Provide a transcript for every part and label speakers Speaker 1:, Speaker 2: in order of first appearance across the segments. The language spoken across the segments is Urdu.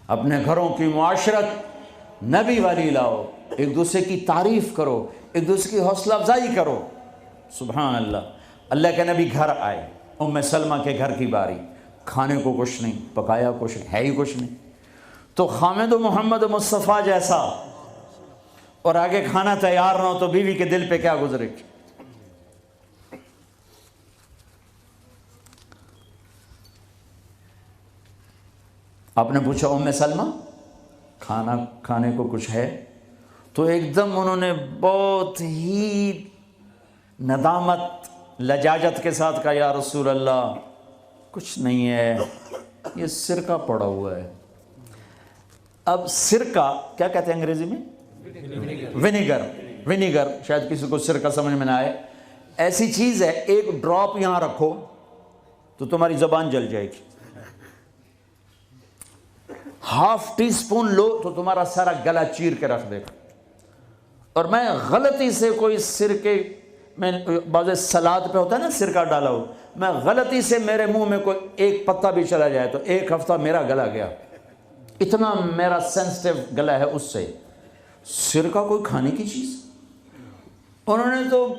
Speaker 1: اپنے گھروں کی معاشرت نبی والی لاؤ، ایک دوسرے کی تعریف کرو، ایک دوسرے کی حوصلہ افزائی کرو۔ سبحان اللہ۔ اللہ کے نبی گھر آئے، ام سلمہ کے گھر کی باری، کھانے کو کچھ نہیں، پکایا کچھ ہے ہی کچھ نہیں، تو خامد و محمد مصطفیٰ جیسا اور آگے کھانا تیار نہ ہو تو بیوی کے دل پہ کیا گزرے؟ آپ نے پوچھا ام سلمہ کھانا کھانے کو کچھ ہے؟ تو ایک دم انہوں نے بہت ہی ندامت لجاجت کے ساتھ کہا، یا رسول اللہ کچھ نہیں ہے، یہ سرکہ پڑا ہوا ہے۔ اب سرکہ کیا کہتے ہیں انگریزی میں؟ ونیگر، شاید کسی کو سرکہ سمجھ میں نہ آئے۔ ایسی چیز ہے، ایک ڈراپ یہاں رکھو تو تمہاری زبان جل جائے گی، ہاف ٹی سپون لو تو تمہارا سارا گلا چیر کے رکھ دے گا۔ اور میں غلطی سے کوئی سرکے میں بعض سلاد پہ ہوتا ہے نا سرکہ ڈالا ہو، میں غلطی سے میرے منہ میں کوئی ایک پتا بھی چلا جائے تو ایک ہفتہ میرا گلا گیا، اتنا میرا سینسٹیو گلا ہے اس سے۔ سرکہ کوئی کھانے کی چیز؟ انہوں نے تو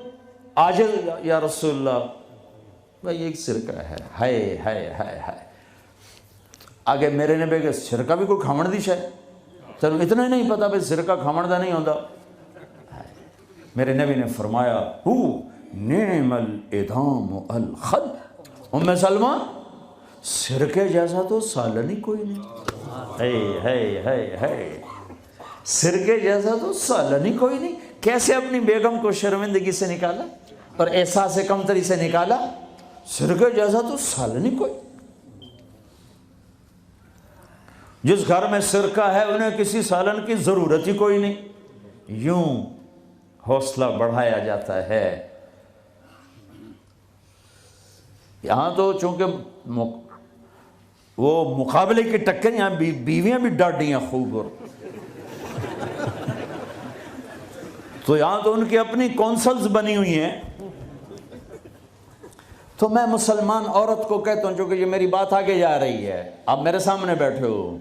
Speaker 1: آج یا رسول اللہ بھائی ایک سرکہ ہے، ہائے ہائے ہائے ہائے۔ آگے میرے نبی کہ سرکہ بھی کوئی کھامڑ دی شاید، تینوں اتنا ہی نہیں پتا بھائی سرکہ کھامڑدہ نہیں ہوتا۔ میرے نبی نے فرمایا ہو نعم الادام الخل، ام سلمہ سرکے جیسا تو سالن ہی کوئی نہیں، ہے سرکے جیسا تو سالن ہی کوئی نہیں۔ کیسے اپنی بیگم کو شرمندگی سے نکالا اور احساس کمتری سے نکالا، سرکے جیسا تو سالن ہی کوئی۔ جس گھر میں سرکہ ہے انہیں کسی سالن کی ضرورت ہی کوئی نہیں۔ یوں حوصلہ بڑھایا جاتا ہے۔ یہاں تو چونکہ وہ مقابلے کی ٹکر، یہاں بیویاں بھی ڈاڈی ہیں خوب، اور تو یہاں تو ان کی اپنی کونسلز بنی ہوئی ہیں۔ تو میں مسلمان عورت کو کہتا ہوں، چونکہ یہ میری بات آگے جا رہی ہے، آپ میرے سامنے بیٹھے ہو،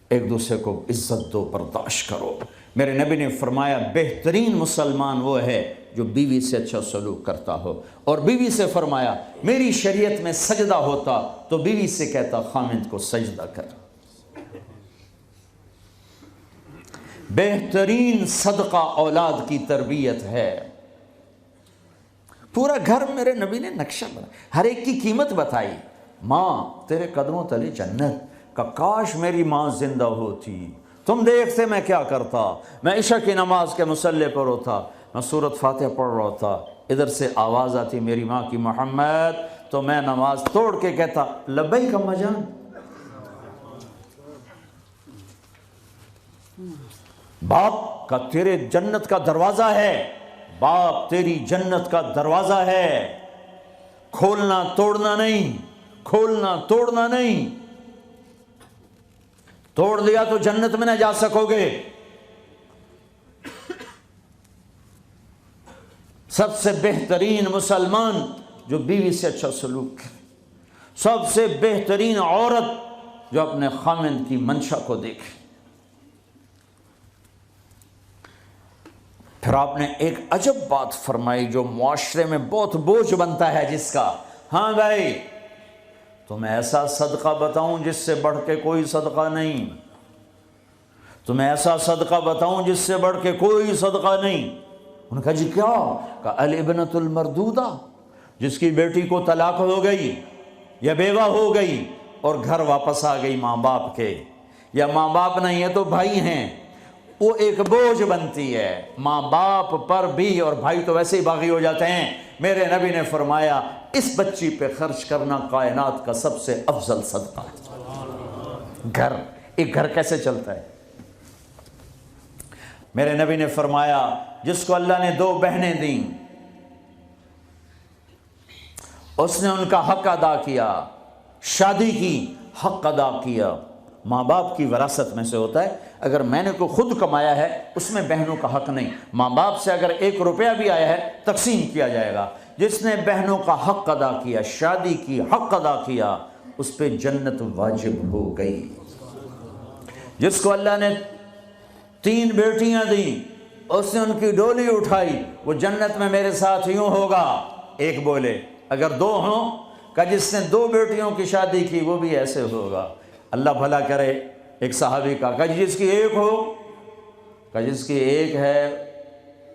Speaker 1: ایک دوسرے کو عزت دو، برداشت کرو۔ میرے نبی نے فرمایا بہترین مسلمان وہ ہے جو بیوی سے اچھا سلوک کرتا ہو، اور بیوی سے فرمایا میری شریعت میں سجدہ ہوتا تو بیوی سے کہتا خامند کو سجدہ کر۔ بہترین صدقہ اولاد کی تربیت ہے۔ پورا گھر میرے نبی نے نقشہ بنایا، ہر ایک کی قیمت بتائی۔ ماں تیرے قدموں تلے جنت، کہ کاش میری ماں زندہ ہوتی، تم دیکھتے میں کیا کرتا، میں عشاء کی نماز کے مصلی پر ہوتا، میں سورۃ فاتحہ پڑھ رہا ہوتا، ادھر سے آواز آتی میری ماں کی محمد، تو میں نماز توڑ کے کہتا لبیک اماں جان۔ باپ کا تیرے جنت کا دروازہ ہے، باپ تیری جنت کا دروازہ ہے، کھولنا توڑنا نہیں، کھولنا توڑنا نہیں۔ توڑ دیا تو جنت میں نہ جا سکو گے۔ سب سے بہترین مسلمان جو بیوی سے اچھا سلوک کرے، سب سے بہترین عورت جو اپنے خامند کی منشا کو دیکھے۔ پھر آپ نے ایک عجب بات فرمائی جو معاشرے میں بہت بوجھ بنتا ہے جس کا، ہاں بھائی تمہیں ایسا صدقہ بتاؤں جس سے بڑھ کے کوئی صدقہ نہیں، تمہیں ایسا صدقہ بتاؤں جس سے بڑھ کے کوئی صدقہ نہیں۔ انہوں نے کہا جی کیا؟ کہا الابنۃ المردودہ، جس کی بیٹی کو طلاق ہو گئی یا بیوہ ہو گئی اور گھر واپس آ گئی ماں باپ کے، یا ماں باپ نہیں ہے تو بھائی ہیں، وہ ایک بوجھ بنتی ہے ماں باپ پر بھی، اور بھائی تو ویسے ہی باغی ہو جاتے ہیں۔ میرے نبی نے فرمایا اس بچی پہ خرچ کرنا کائنات کا سب سے افضل صدقہ ہے۔ گھر، ایک گھر کیسے چلتا ہے؟ میرے نبی نے فرمایا جس کو اللہ نے 2 بہنیں دیں، اس نے ان کا حق ادا کیا، شادی کی حق ادا کیا۔ ماں باپ کی وراثت میں سے ہوتا ہے، اگر میں نے کوئی خود کمایا ہے اس میں بہنوں کا حق نہیں، ماں باپ سے اگر 1 روپیہ بھی آیا ہے تقسیم کیا جائے گا۔ جس نے بہنوں کا حق ادا کیا، شادی کی حق ادا کیا، اس پہ جنت واجب ہو گئی۔ جس کو اللہ نے 3 بیٹیاں دیں، اس نے ان کی ڈولی اٹھائی، وہ جنت میں میرے ساتھ یوں ہوگا۔ ایک بولے، اگر 2 ہوں، کہ جس نے 2 بیٹیوں کی شادی کی وہ بھی ایسے ہوگا۔ اللہ بھلا کرے۔ ایک صحابی کا کہ جس کی 1 ہو، کہ جس کی 1 ہے،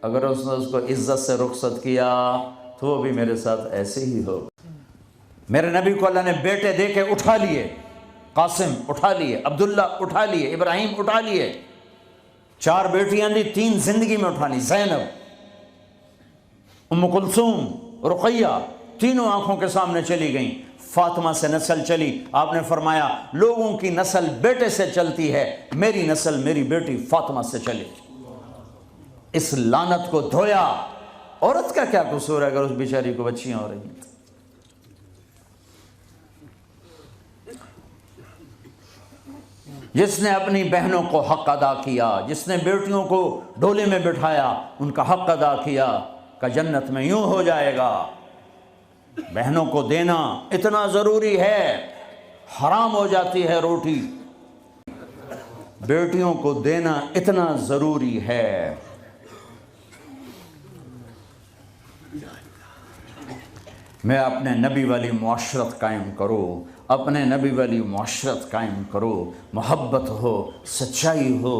Speaker 1: اگر اس نے اس کو عزت سے رخصت کیا تو وہ بھی میرے ساتھ ایسے ہی ہو۔ میرے نبی کو اللہ نے بیٹے دے کے اٹھا لیے، قاسم اٹھا لیے، عبداللہ اٹھا لیے، ابراہیم اٹھا لیے، 4 بیٹیاں دی، 3 زندگی میں اٹھا لی، زینب، ام کلثوم، رقیہ، تینوں آنکھوں کے سامنے چلی گئیں۔ فاطمہ سے نسل چلی، آپ نے فرمایا لوگوں کی نسل بیٹے سے چلتی ہے، میری نسل میری بیٹی فاطمہ سے چلی۔ اس لعنت کو دھویا۔ عورت کا کیا قصور ہے اگر اس بیچاری کو بچیاں ہو رہی ہیں؟ جس نے اپنی بہنوں کو حق ادا کیا، جس نے بیٹیوں کو ڈولے میں بٹھایا، ان کا حق ادا کیا، کہ جنت میں یوں ہو جائے گا۔ بہنوں کو دینا اتنا ضروری ہے، حرام ہو جاتی ہے روٹی۔ بیٹیوں کو دینا اتنا ضروری ہے۔ میں اپنے نبی والی معاشرت قائم کرو، اپنے نبی والی معاشرت قائم کرو، محبت ہو، سچائی ہو،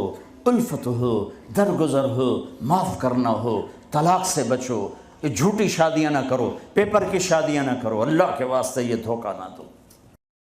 Speaker 1: الفت ہو، درگزر ہو، معاف کرنا ہو، طلاق سے بچو، یہ جھوٹی شادیاں نہ کرو، پیپر کی شادیاں نہ کرو، اللہ کے واسطے یہ دھوکہ نہ دو۔